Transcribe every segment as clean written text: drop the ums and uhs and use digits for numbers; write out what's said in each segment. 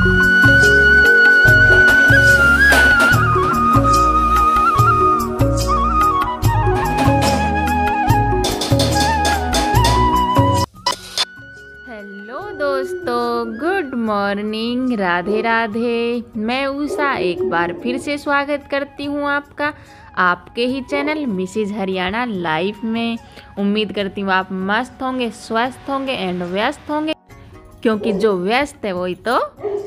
Hello दोस्तों, good morning, Radhe Radhe. मैं उषा एक बार फिर से स्वागत करती हूँ आपका आपके ही चैनल मिसेज हरियाणा लाइफ में। उम्मीद करती हूँ आप मस्त होंगे, स्वस्थ होंगे एंड व्यस्त होंगे, क्योंकि जो व्यस्त है वही तो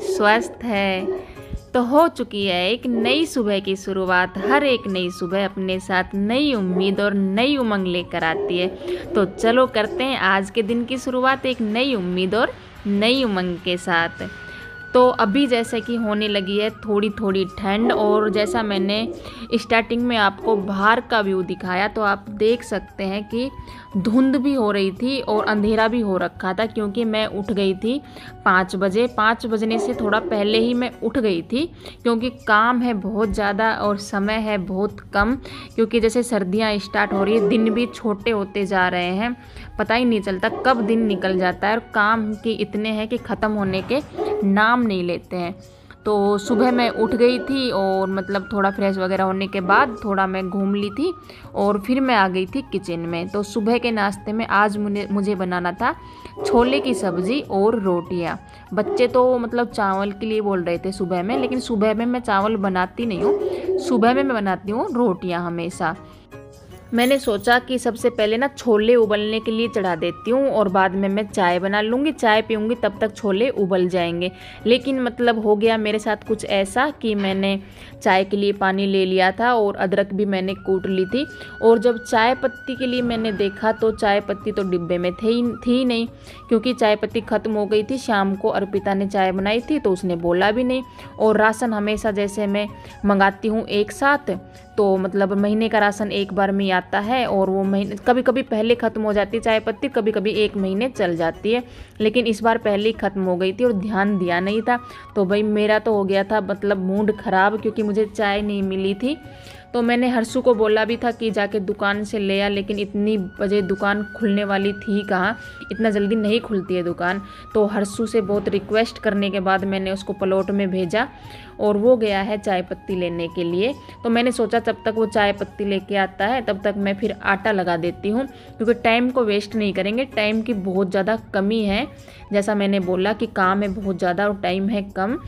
स्वस्थ है। तो हो चुकी है एक नई सुबह की शुरुआत। हर एक नई सुबह अपने साथ नई उम्मीद और नई उमंग लेकर आती है। तो चलो करते हैं आज के दिन की शुरुआत एक नई उम्मीद और नई उमंग के साथ। तो अभी जैसे कि होने लगी है थोड़ी थोड़ी ठंड, और जैसा मैंने स्टार्टिंग में आपको बाहर का व्यू दिखाया तो आप देख सकते हैं कि धुंध भी हो रही थी और अंधेरा भी हो रखा था, क्योंकि मैं उठ गई थी 5 बजे। 5 बजने से थोड़ा पहले ही मैं उठ गई थी, क्योंकि काम है बहुत ज़्यादा और समय है बहुत कम। क्योंकि जैसे सर्दियाँ स्टार्ट हो रही है, दिन भी छोटे होते जा रहे हैं, पता ही नहीं चलता कब दिन निकल जाता है, और काम के इतने हैं कि ख़त्म होने के नाम नहीं लेते हैं। तो सुबह मैं उठ गई थी और मतलब थोड़ा फ्रेश वगैरह होने के बाद थोड़ा मैं घूम ली थी और फिर मैं आ गई थी किचन में। तो सुबह के नाश्ते में आज मुझे बनाना था छोले की सब्ज़ी और रोटियां। बच्चे तो मतलब चावल के लिए बोल रहे थे सुबह में, लेकिन सुबह में मैं चावल बनाती नहीं हूँ, सुबह में मैं बनाती हूँ रोटियां हमेशा। मैंने सोचा कि सबसे पहले ना छोले उबलने के लिए चढ़ा देती हूँ और बाद में मैं चाय बना लूँगी, चाय पीऊँगी, तब तक छोले उबल जाएंगे। लेकिन मतलब हो गया मेरे साथ कुछ ऐसा कि मैंने चाय के लिए पानी ले लिया था और अदरक भी मैंने कूट ली थी, और जब चाय पत्ती के लिए मैंने देखा तो चाय पत्ती तो डिब्बे में थी नहीं, क्योंकि चाय पत्ती ख़त्म हो गई थी। शाम को अर्पिता ने चाय बनाई थी तो उसने बोला भी नहीं। और राशन हमेशा जैसे मैं मंगाती हूँ एक साथ, तो मतलब महीने का राशन एक बार में आता है, और वो महीने कभी कभी पहले ख़त्म हो जाती है चाय पत्ती, कभी कभी 1 महीने चल जाती है। लेकिन इस बार पहले ही ख़त्म हो गई थी और ध्यान दिया नहीं था। तो भाई मेरा तो हो गया था मतलब मूड ख़राब, क्योंकि मुझे चाय नहीं मिली थी। तो मैंने हर्षु को बोला भी था कि जाके दुकान से ले आ, लेकिन इतनी बजे दुकान खुलने वाली थी कहाँ, इतना जल्दी नहीं खुलती है दुकान। तो हर्षु से बहुत रिक्वेस्ट करने के बाद मैंने उसको पलौट में भेजा और वो गया है चाय पत्ती लेने के लिए। तो मैंने सोचा जब तक वो चाय पत्ती लेके आता है तब तक मैं फिर आटा लगा देती हूँ, क्योंकि टाइम को वेस्ट नहीं करेंगे। टाइम की बहुत ज़्यादा कमी है, जैसा मैंने बोला कि काम है बहुत ज़्यादा और टाइम है कम।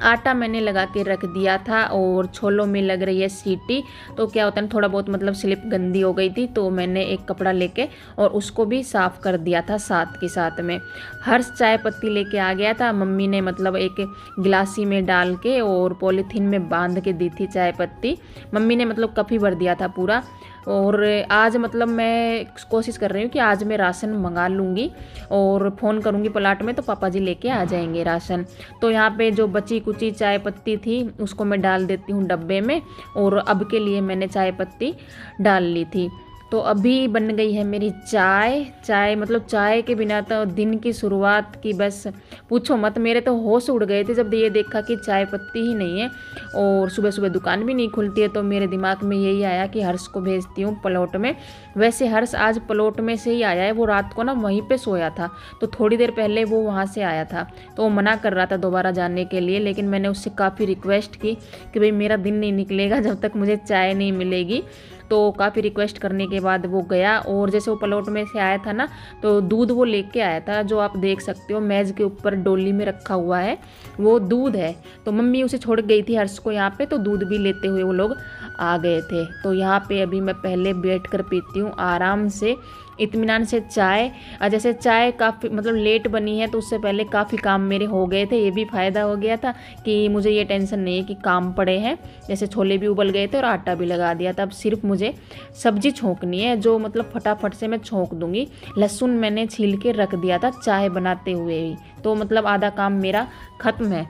आटा मैंने लगा के रख दिया था और छोलों में लग रही है सीटी। तो क्या होता है थोड़ा बहुत मतलब स्लिप गंदी हो गई थी, तो मैंने एक कपड़ा लेके और उसको भी साफ़ कर दिया था साथ के साथ में। हर्ष चाय पत्ती लेके आ गया था, मम्मी ने मतलब एक गिलासी में डाल के और पॉलीथीन में बांध के दी थी चाय पत्ती। मम्मी ने मतलब कप ही भर दिया था पूरा। और आज मतलब मैं कोशिश कर रही हूँ कि आज मैं राशन मंगा लूँगी और फ़ोन करूँगी प्लाट में, तो पापा जी लेके आ जाएंगे राशन। तो यहाँ पे जो बची कुची चाय पत्ती थी उसको मैं डाल देती हूँ डब्बे में, और अब के लिए मैंने चाय पत्ती डाल ली थी। तो अभी बन गई है मेरी चाय मतलब चाय के बिना तो दिन की शुरुआत की बस पूछो मत। मेरे तो होश उड़ गए थे जब ये देखा कि चाय पत्ती ही नहीं है और सुबह सुबह दुकान भी नहीं खुलती है। तो मेरे दिमाग में यही आया कि हर्ष को भेजती हूँ प्लॉट में। वैसे हर्ष आज प्लॉट में से ही आया है, वो रात को ना वहीं पे सोया था, तो थोड़ी देर पहले वो वहाँ से आया था। तो वो मना कर रहा था दोबारा जाने के लिए, लेकिन मैंने उससे काफ़ी रिक्वेस्ट की कि भाई मेरा दिन नहीं निकलेगा जब तक मुझे चाय नहीं मिलेगी। तो काफ़ी रिक्वेस्ट करने के बाद वो गया, और जैसे वो प्लॉट में से आया था ना तो दूध वो लेके आया था, जो आप देख सकते हो मेज़ के ऊपर डोली में रखा हुआ है वो दूध है। तो मम्मी उसे छोड़ गई थी हर्ष को यहाँ पे, तो दूध भी लेते हुए वो लोग आ गए थे। तो यहाँ पे अभी मैं पहले बैठ कर पीती हूँ आराम से इत्मीनान से चाय। जैसे चाय काफ़ी मतलब लेट बनी है तो उससे पहले काफ़ी काम मेरे हो गए थे। ये भी फ़ायदा हो गया था कि मुझे ये टेंशन नहीं है कि काम पड़े हैं। जैसे छोले भी उबल गए थे और आटा भी लगा दिया था। अब सिर्फ मुझे सब्जी छोंकनी है, जो मतलब फटाफट से मैं छोंक दूंगी। लहसुन मैंने छील के रख दिया था चाय बनाते हुए ही, तो मतलब आधा काम मेरा ख़त्म है।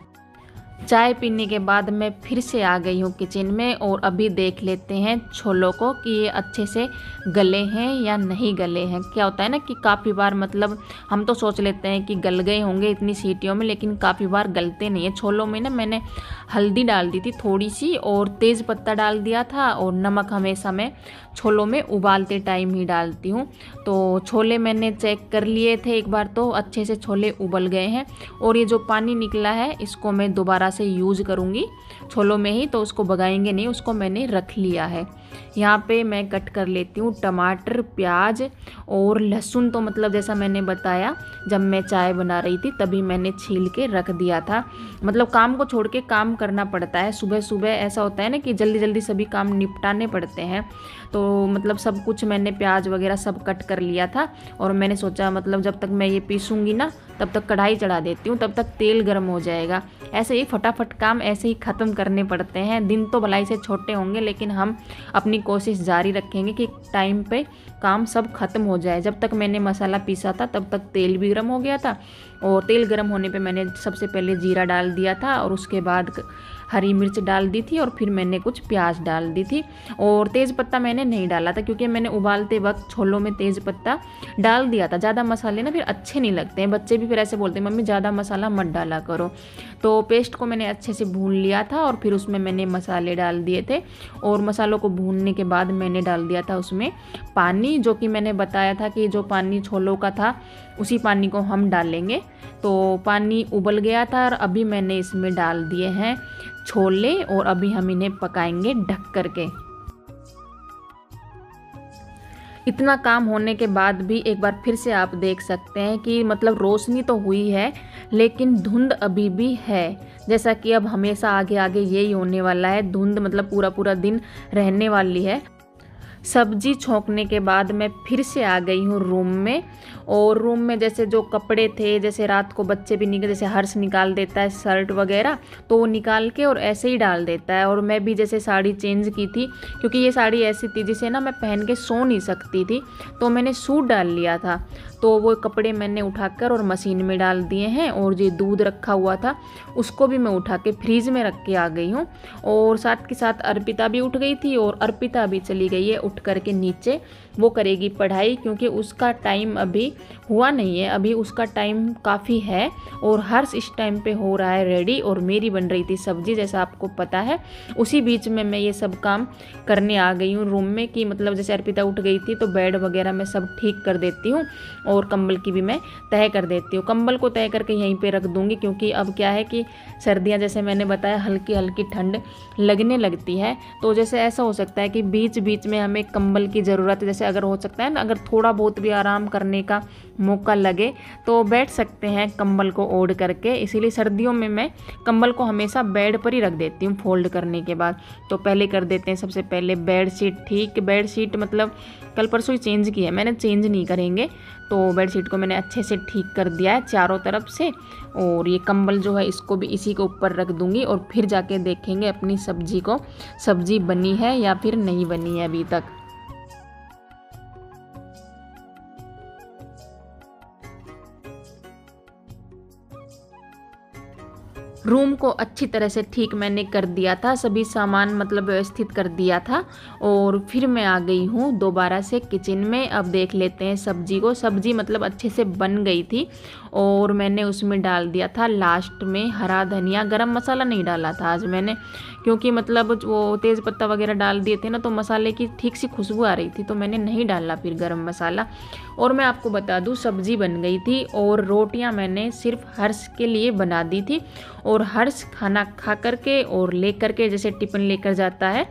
चाय पीने के बाद मैं फिर से आ गई हूँ किचन में और अभी देख लेते हैं छोलों को कि ये अच्छे से गले हैं या नहीं गले हैं। क्या होता है ना कि काफ़ी बार मतलब हम तो सोच लेते हैं कि गल गए होंगे इतनी सीटियों में, लेकिन काफ़ी बार गलते नहीं है। छोलों में ना मैंने हल्दी डाल दी थी थोड़ी सी और तेज़ पत्ता डाल दिया था, और नमक हमेशा मैं छोलों में उबालते टाइम ही डालती हूँ। तो छोले मैंने चेक कर लिए थे एक बार, तो अच्छे से छोले उबल गए हैं। और ये जो पानी निकला है इसको मैं दोबारा से यूज़ करूँगी छोलों में ही, तो उसको भगाएंगे नहीं, उसको मैंने रख लिया है। यहाँ पे मैं कट कर लेती हूँ टमाटर, प्याज और लहसुन। तो मतलब जैसा मैंने बताया जब मैं चाय बना रही थी तभी मैंने छील के रख दिया था। मतलब काम को छोड़ के काम करना पड़ता है, सुबह सुबह ऐसा होता है ना कि जल्दी जल्दी सभी काम निपटाने पड़ते हैं। तो मतलब सब कुछ मैंने प्याज वगैरह सब कट कर लिया था, और मैंने सोचा मतलब जब तक मैं ये पीसूँगी ना तब तक कढ़ाई चढ़ा देती हूँ, तब तक तेल गर्म हो जाएगा। ऐसे ही फटाफट काम ऐसे ही ख़त्म करने पड़ते हैं। दिन तो भलाई से छोटे होंगे लेकिन हम अपनी कोशिश जारी रखेंगे कि टाइम पे काम सब खत्म हो जाए। जब तक मैंने मसाला पीसा था तब तक तेल भी गर्म हो गया था, और तेल गर्म होने पे मैंने सबसे पहले जीरा डाल दिया था और उसके बाद हरी मिर्च डाल दी थी और फिर मैंने कुछ प्याज डाल दी थी। और तेज़ पत्ता मैंने नहीं डाला था क्योंकि मैंने उबालते वक्त छोलों में तेज़ पत्ता डाल दिया था। ज़्यादा मसाले ना फिर अच्छे नहीं लगते हैं, बच्चे भी फिर ऐसे बोलते हैं मम्मी ज़्यादा मसाला मत डाला करो। तो पेस्ट को मैंने अच्छे से भून लिया था और फिर उसमें मैंने मसाले डाल दिए थे, और मसालों को भूनने के बाद मैंने डाल दिया था उसमें पानी, जो कि मैंने बताया था कि जो पानी छोलों का था उसी पानी को हम डालेंगे। तो पानी उबल गया था और अभी मैंने इसमें डाल दिए हैं छोले, और अभी हम इन्हें पकाएंगे ढक करके। इतना काम होने के बाद भी एक बार फिर से आप देख सकते हैं कि मतलब रोशनी तो हुई है लेकिन धुंध अभी भी है। जैसा कि अब हमेशा आगे आगे यही होने वाला है, धुंध मतलब पूरा पूरा दिन रहने वाली है। सब्जी छोंकने के बाद मैं फिर से आ गई हूँ रूम में, और रूम में जैसे जो कपड़े थे, जैसे रात को बच्चे भी निकल, जैसे हर्ष निकाल देता है शर्ट वगैरह, तो वो निकाल के और ऐसे ही डाल देता है। और मैं भी जैसे साड़ी चेंज की थी क्योंकि ये साड़ी ऐसी थी जिसे ना मैं पहन के सो नहीं सकती थी, तो मैंने सूट डाल लिया था। तो वो कपड़े मैंने उठाकर और मशीन में डाल दिए हैं, और ये दूध रखा हुआ था उसको भी मैं उठा के फ्रीज में रख के आ गई हूँ। और साथ के साथ अर्पिता भी उठ गई थी, और अर्पिता भी चली गई है उठ करके नीचे, वो करेगी पढ़ाई क्योंकि उसका टाइम अभी हुआ नहीं है, अभी उसका टाइम काफ़ी है। और हर्ष इस टाइम पे हो रहा है रेडी, और मेरी बन रही थी सब्जी जैसा आपको पता है। उसी बीच में मैं ये सब काम करने आ गई हूँ रूम में, कि मतलब जैसे अर्पिता उठ गई थी तो बेड वगैरह मैं सब ठीक कर देती हूँ, और कंबल की भी मैं तय कर देती हूँ। कंबल को तय करके यहीं पे रख दूँगी क्योंकि अब क्या है कि सर्दियाँ जैसे मैंने बताया हल्की हल्की ठंड लगने लगती है, तो जैसे ऐसा हो सकता है कि बीच बीच में हमें कंबल की ज़रूरत है। जैसे अगर हो सकता है ना, अगर थोड़ा बहुत भी आराम करने का मौका लगे तो बैठ सकते हैं कंबल को ओढ़ करके। इसीलिए सर्दियों में मैं कंबल को हमेशा बेड पर ही रख देती हूँ फोल्ड करने के बाद। तो पहले कर देते हैं सबसे पहले बेड शीट ठीक। बेड शीट मतलब कल परसों ही चेंज की है मैंने, चेंज नहीं करेंगे। तो बेड शीट को मैंने अच्छे से ठीक कर दिया है चारों तरफ से, और ये कंबल जो है इसको भी इसी के ऊपर रख दूंगी, और फिर जाके देखेंगे अपनी सब्जी को, सब्जी बनी है या फिर नहीं बनी है अभी तक। रूम को अच्छी तरह से ठीक मैंने कर दिया था, सभी सामान मतलब व्यवस्थित कर दिया था, और फिर मैं आ गई हूँ दोबारा से किचन में। अब देख लेते हैं सब्जी को। सब्जी मतलब अच्छे से बन गई थी, और मैंने उसमें डाल दिया था लास्ट में हरा धनिया। गरम मसाला नहीं डाला था आज मैंने, क्योंकि मतलब वो तेज़ पत्ता वगैरह डाल दिए थे ना, तो मसाले की ठीक सी खुशबू आ रही थी, तो मैंने नहीं डाला फिर गरम मसाला। और मैं आपको बता दूँ सब्जी बन गई थी, और रोटियां मैंने सिर्फ हर्ष के लिए बना दी थी। और हर्ष खाना खा करके और ले करके, जैसे टिफ़िन लेकर जाता है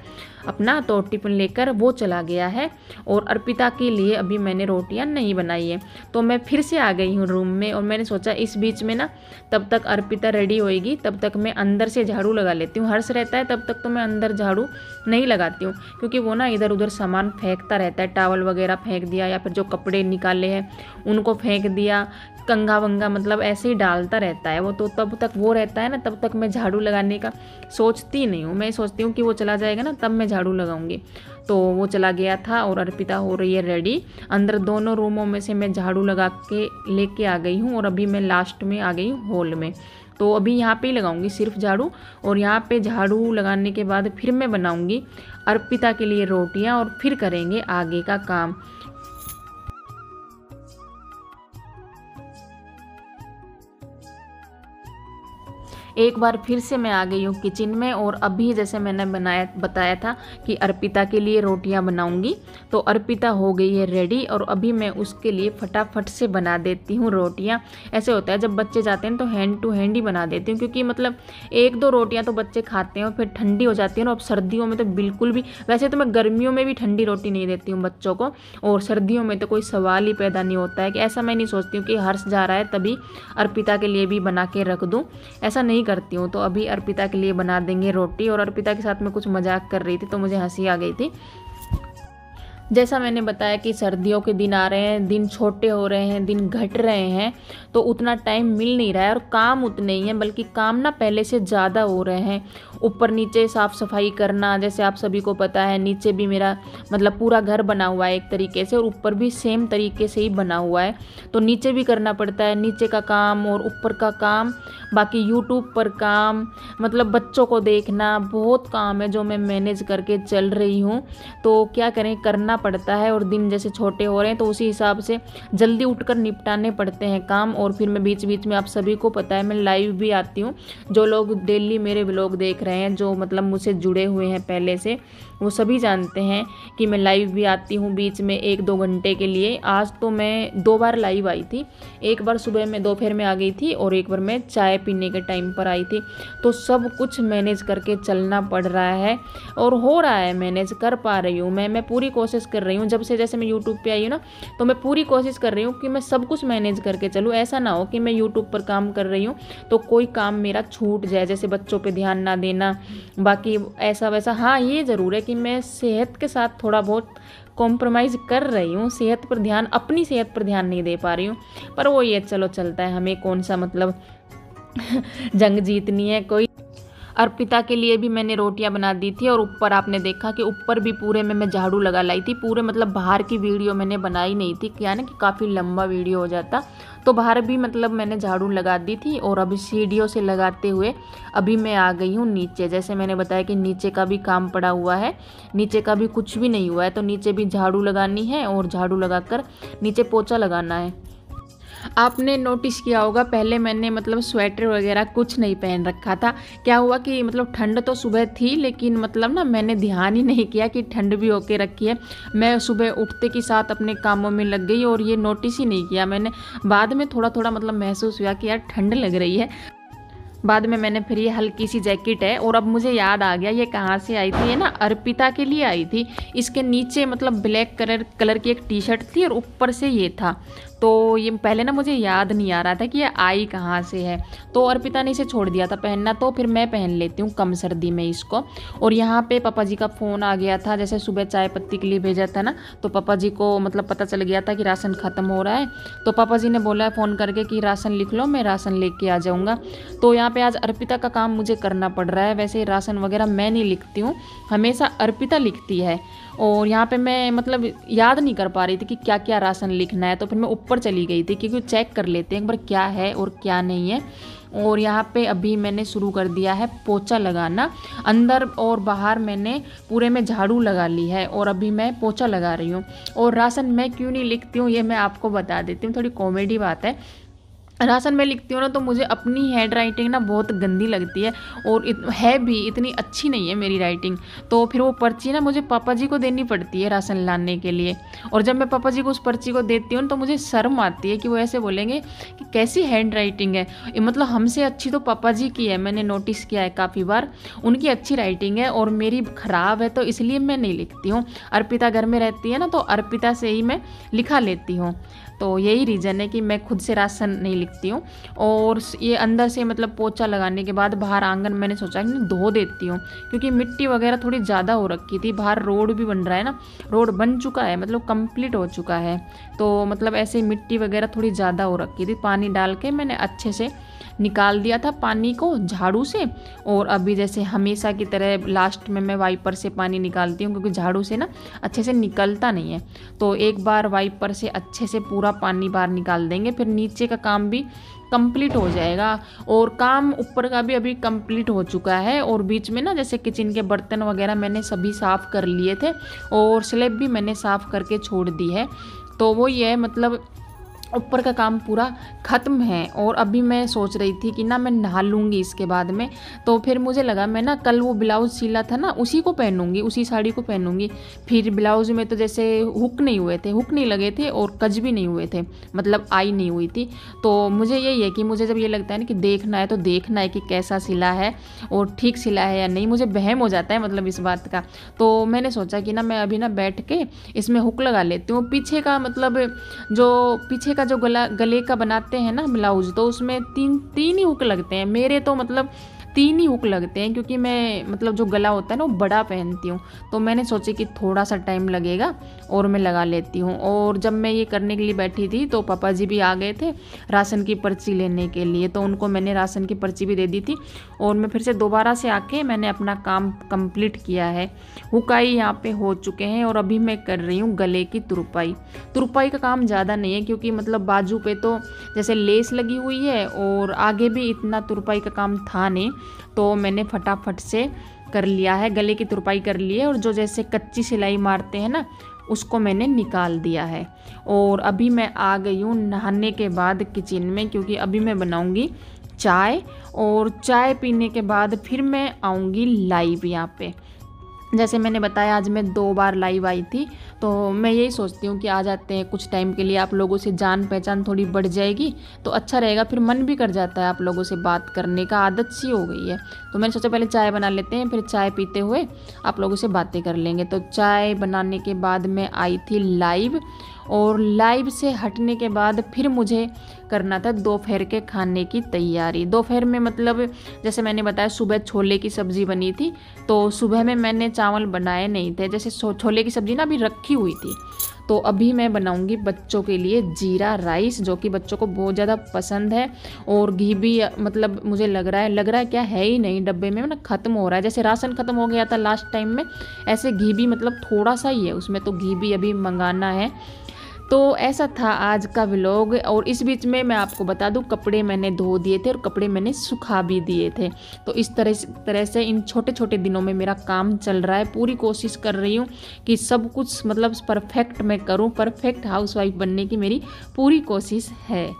अपना, तो टिफ़िन लेकर वो चला गया है। और अर्पिता के लिए अभी मैंने रोटियां नहीं बनाई है। तो मैं फिर से आ गई हूँ रूम में, और मैंने सोचा इस बीच में ना तब तक अर्पिता रेडी होएगी, तब तक मैं अंदर से झाड़ू लगा लेती हूँ। हर्ष रहता है तब तक तो मैं अंदर झाड़ू नहीं लगाती हूँ, क्योंकि वो ना इधर उधर सामान फेंकता रहता है, टावल वगैरह फेंक दिया या फिर जो कपड़े निकाले हैं उनको फेंक दिया, कंघा वंगा मतलब ऐसे ही डालता रहता है वो। तो तब तक वो रहता है ना, तब तक मैं झाड़ू लगाने का सोचती नहीं हूँ। मैं सोचती हूँ कि वो चला जाएगा ना तब मैं झाड़ू लगाऊंगी। तो वो चला गया था, और अर्पिता हो रही है रेडी। अंदर दोनों रूमों में से मैं झाड़ू लगा के लेके आ गई हूँ, और अभी मैं लास्ट में आ गई हूँ हॉल में। तो अभी यहाँ पे ही लगाऊंगी सिर्फ झाड़ू, और यहाँ पे झाड़ू लगाने के बाद फिर मैं बनाऊंगी अर्पिता के लिए रोटियाँ और फिर करेंगे आगे का काम। एक बार फिर से मैं आ गई हूँ किचन में, और अभी जैसे मैंने बताया था कि अर्पिता के लिए रोटियां बनाऊंगी, तो अर्पिता हो गई है रेडी, और अभी मैं उसके लिए फटाफट से बना देती हूँ रोटियां। ऐसे होता है जब बच्चे जाते हैं तो हैंड टू हैंड ही बना देती हूँ, क्योंकि मतलब एक दो रोटियां तो बच्चे खाते हैं और फिर ठंडी हो जाती है ना। अब सर्दियों में तो बिल्कुल भी, वैसे तो मैं गर्मियों में भी ठंडी रोटी नहीं देती हूँ बच्चों को, और सर्दियों में तो कोई सवाल ही पैदा नहीं होता है कि ऐसा मैं नहीं सोचती हूँ कि हर्ष जा रहा है तभी अर्पिता के लिए भी बना के रख दूँ, ऐसा नहीं करती हूँ। तो अभी अर्पिता के लिए बना देंगे रोटी, और अर्पिता के साथ में कुछ मजाक कर रही थी तो मुझे हंसी आ गई थी। जैसा मैंने बताया कि सर्दियों के दिन आ रहे हैं, दिन छोटे हो रहे हैं, दिन घट रहे हैं, तो उतना टाइम मिल नहीं रहा है और काम उतने ही हैं, बल्कि काम ना पहले से ज़्यादा हो रहे हैं। ऊपर नीचे साफ़ सफाई करना, जैसे आप सभी को पता है, नीचे भी मेरा मतलब पूरा घर बना हुआ है एक तरीके से, और ऊपर भी सेम तरीके से ही बना हुआ है, तो नीचे भी करना पड़ता है, नीचे का काम और ऊपर का काम, बाकी यूट्यूब पर काम, मतलब बच्चों को देखना, बहुत काम है जो मैं मैनेज करके चल रही हूँ। तो क्या करें, करना पड़ता है, और दिन जैसे छोटे हो रहे हैं तो उसी हिसाब से जल्दी उठकर निपटाने पड़ते हैं काम। और फिर मैं बीच बीच में, आप सभी को पता है, मैं लाइव भी आती हूँ। जो लोग डेली मेरे व्लॉग देख रहे हैं, जो मतलब मुझसे जुड़े हुए हैं पहले से, वो सभी जानते हैं कि मैं लाइव भी आती हूँ बीच में 1-2 घंटे के लिए। आज तो मैं 2 बार लाइव आई थी, एक बार सुबह में दोपहर में आ गई थी, और एक बार मैं चाय पीने के टाइम पर आई थी। तो सब कुछ मैनेज करके चलना पड़ रहा है, और हो रहा है, मैनेज कर पा रही हूँ मैं पूरी कोशिश कर रही हूँ। जब से जैसे मैं यूट्यूब पे आई हूँ ना, तो मैं पूरी कोशिश कर रही हूँ कि मैं सब कुछ मैनेज करके चलूँ। ऐसा ना हो कि मैं यूट्यूब पर काम कर रही हूँ तो कोई काम मेरा छूट जाए, जैसे बच्चों पे ध्यान ना देना, बाकी ऐसा वैसा। हाँ, ये ज़रूर है कि मैं सेहत के साथ थोड़ा बहुत कॉम्प्रोमाइज़ कर रही हूँ, सेहत पर ध्यान, अपनी सेहत पर ध्यान नहीं दे पा रही हूँ, पर वो ये चलो चलता है, हमें कौन सा मतलब जंग जीतनी है कोई। अर्पिता के लिए भी मैंने रोटियां बना दी थी, और ऊपर आपने देखा कि ऊपर भी पूरे में मैं झाड़ू लगा लाई थी। पूरे मतलब बाहर की वीडियो मैंने बनाई नहीं थी, क्या ना कि काफ़ी लंबा वीडियो हो जाता, तो बाहर भी मतलब मैंने झाड़ू लगा दी थी। और अभी सीढ़ियों से लगाते हुए अभी मैं आ गई हूँ नीचे। जैसे मैंने बताया कि नीचे का भी काम पड़ा हुआ है, नीचे का भी कुछ भी नहीं हुआ है, तो नीचे भी झाड़ू लगानी है, और झाड़ू लगाकर नीचे पोछा लगाना है। आपने नोटिस किया होगा, पहले मैंने मतलब स्वेटर वगैरह कुछ नहीं पहन रखा था। क्या हुआ कि मतलब ठंड तो सुबह थी, लेकिन मतलब ना मैंने ध्यान ही नहीं किया कि ठंड भी होके रखी है। मैं सुबह उठते के साथ अपने कामों में लग गई, और ये नोटिस ही नहीं किया मैंने। बाद में थोड़ा थोड़ा मतलब महसूस हुआ कि यार ठंड लग रही है। बाद में मैंने फिर ये हल्की सी जैकेट है, और अब मुझे याद आ गया ये कहाँ से आई थी। ये ना अर्पिता के लिए आई थी। इसके नीचे मतलब ब्लैक कलर की एक टी शर्ट थी, और ऊपर से ये था। तो ये पहले ना मुझे याद नहीं आ रहा था कि ये आई कहाँ से है, तो अर्पिता ने इसे छोड़ दिया था पहनना, तो फिर मैं पहन लेती हूँ कम सर्दी में इसको। और यहाँ पे पापा जी का फ़ोन आ गया था, जैसे सुबह चाय पत्ती के लिए भेजा था ना, तो पापा जी को मतलब पता चल गया था कि राशन ख़त्म हो रहा है, तो पापा जी ने बोला फ़ोन करके कि राशन लिख लो, मैं राशन लेके आ जाऊँगा। तो यहाँ पे आज अर्पिता का काम मुझे करना पड़ रहा है। वैसे राशन वगैरह मैं नहीं लिखती हूँ, हमेशा अर्पिता लिखती है। और यहाँ पे मैं मतलब याद नहीं कर पा रही थी कि क्या क्या राशन लिखना है, तो फिर मैं ऊपर चली गई थी क्योंकि चेक कर लेते हैं एक बार क्या है और क्या नहीं है। और यहाँ पे अभी मैंने शुरू कर दिया है पोछा लगाना। अंदर और बाहर मैंने पूरे में झाड़ू लगा ली है, और अभी मैं पोछा लगा रही हूँ। और राशन मैं क्यों नहीं लिखती हूँ ये मैं आपको बता देती हूँ, थोड़ी कॉमेडी बात है। राशन में लिखती हूँ ना, तो मुझे अपनी हैंड राइटिंग ना बहुत गंदी लगती है, और है भी इतनी अच्छी नहीं है मेरी राइटिंग। तो फिर वो पर्ची ना मुझे पापा जी को देनी पड़ती है राशन लाने के लिए, और जब मैं पापा जी को उस पर्ची को देती हूँ तो मुझे शर्म आती है कि वो ऐसे बोलेंगे कि कैसी हैंड राइटिंग है। मतलब हमसे अच्छी तो पापा जी की है, मैंने नोटिस किया है काफ़ी बार। उनकी अच्छी राइटिंग है और मेरी ख़राब है, तो इसलिए मैं नहीं लिखती हूँ। अर्पिता घर में रहती है ना, तो अर्पिता से ही मैं लिखा लेती हूँ। तो यही रीज़न है कि मैं खुद से राशन नहीं लिखती हूँ। और ये अंदर से मतलब पोछा लगाने के बाद बाहर आंगन मैंने सोचा कि धो देती हूँ, क्योंकि मिट्टी वगैरह थोड़ी ज़्यादा हो रखी थी। बाहर रोड भी बन रहा है ना, रोड बन चुका है, मतलब कंप्लीट हो चुका है, तो मतलब ऐसे मिट्टी वगैरह थोड़ी ज़्यादा हो रखी थी। पानी डाल के मैंने अच्छे से निकाल दिया था पानी को झाड़ू से। और अभी जैसे हमेशा की तरह लास्ट में मैं वाइपर से पानी निकालती हूँ, क्योंकि झाड़ू से ना अच्छे से निकलता नहीं है। तो एक बार वाइपर से अच्छे से पूरा पानी बाहर निकाल देंगे, फिर नीचे का काम भी कंप्लीट हो जाएगा। और काम ऊपर का भी अभी कंप्लीट हो चुका है। और बीच में ना जैसे किचन के बर्तन वगैरह मैंने सभी साफ़ कर लिए थे, और स्लैब भी मैंने साफ़ करके छोड़ दी है। तो वो ये है, मतलब ऊपर का काम पूरा ख़त्म है। और अभी मैं सोच रही थी कि ना मैं नहा लूँगी इसके बाद में। तो फिर मुझे लगा मैं ना कल वो ब्लाउज़ सिला था ना, उसी को पहनूंगी, उसी साड़ी को पहनूंगी। फिर ब्लाउज़ में तो जैसे हुक नहीं हुए थे, हुक नहीं लगे थे, और कज भी नहीं हुए थे, मतलब आई नहीं हुई थी। तो मुझे यही है कि मुझे जब ये लगता है ना कि देखना है तो देखना है कि कैसा सिला है और ठीक सिला है या नहीं, मुझे वहम हो जाता है मतलब इस बात का। तो मैंने सोचा कि ना मैं अभी ना बैठ के इसमें हुक लगा लेती हूँ। पीछे का मतलब जो पीछे का जो गले का बनाते हैं ना ब्लाउज, तो उसमें तीन ही हुक लगते हैं। मेरे तो मतलब 3 ही हुक लगते हैं, क्योंकि मैं मतलब जो गला होता है ना वो बड़ा पहनती हूँ। तो मैंने सोचा कि थोड़ा सा टाइम लगेगा और मैं लगा लेती हूँ। और जब मैं ये करने के लिए बैठी थी तो पापा जी भी आ गए थे राशन की पर्ची लेने के लिए, तो उनको मैंने राशन की पर्ची भी दे दी थी। और मैं फिर से दोबारा से आके मैंने अपना काम कंप्लीट किया है। हुकाई यहाँ पे हो चुके हैं, और अभी मैं कर रही हूँ गले की तुरपाई। तुरपाई का काम ज़्यादा नहीं है, क्योंकि मतलब बाजू पे तो जैसे लेस लगी हुई है, और आगे भी इतना तुरपाई का काम था नहीं, तो मैंने फटाफट से कर लिया है। गले की तुरपाई कर ली है, और जो जैसे कच्ची सिलाई मारते हैं ना उसको मैंने निकाल दिया है। और अभी मैं आ गई हूँ नहाने के बाद किचन में, क्योंकि अभी मैं बनाऊँगी चाय। और चाय पीने के बाद फिर मैं आऊँगी लाइव यहाँ पे। जैसे मैंने बताया आज मैं 2 बार लाइव आई थी, तो मैं यही सोचती हूँ कि आ जाते हैं कुछ टाइम के लिए, आप लोगों से जान पहचान थोड़ी बढ़ जाएगी तो अच्छा रहेगा। फिर मन भी कर जाता है आप लोगों से बात करने का, आदत सी हो गई है। तो मैंने सोचा पहले चाय बना लेते हैं, फिर चाय पीते हुए आप लोगों से बातें कर लेंगे। तो चाय बनाने के बाद मैं आई थी लाइव, और लाइव से हटने के बाद फिर मुझे करना था दोपहर के खाने की तैयारी। दोपहर में मतलब जैसे मैंने बताया सुबह छोले की सब्ज़ी बनी थी, तो सुबह में मैंने चावल बनाए नहीं थे। जैसे छोले की सब्ज़ी ना अभी रखी हुई थी, तो अभी मैं बनाऊंगी बच्चों के लिए जीरा राइस, जो कि बच्चों को बहुत ज़्यादा पसंद है। और घी भी मतलब मुझे लग रहा है क्या है ही नहीं डब्बे में, ना ख़त्म हो रहा है। जैसे राशन ख़त्म हो गया था लास्ट टाइम में, ऐसे घी भी मतलब थोड़ा सा ही है उसमें, तो घी भी अभी मंगाना है। तो ऐसा था आज का व्लॉग। और इस बीच में मैं आपको बता दूं, कपड़े मैंने धो दिए थे और कपड़े मैंने सुखा भी दिए थे। तो इस तरह से इन छोटे छोटे दिनों में मेरा काम चल रहा है। पूरी कोशिश कर रही हूँ कि सब कुछ मतलब परफेक्ट मैं करूँ, परफेक्ट हाउसवाइफ बनने की मेरी पूरी कोशिश है।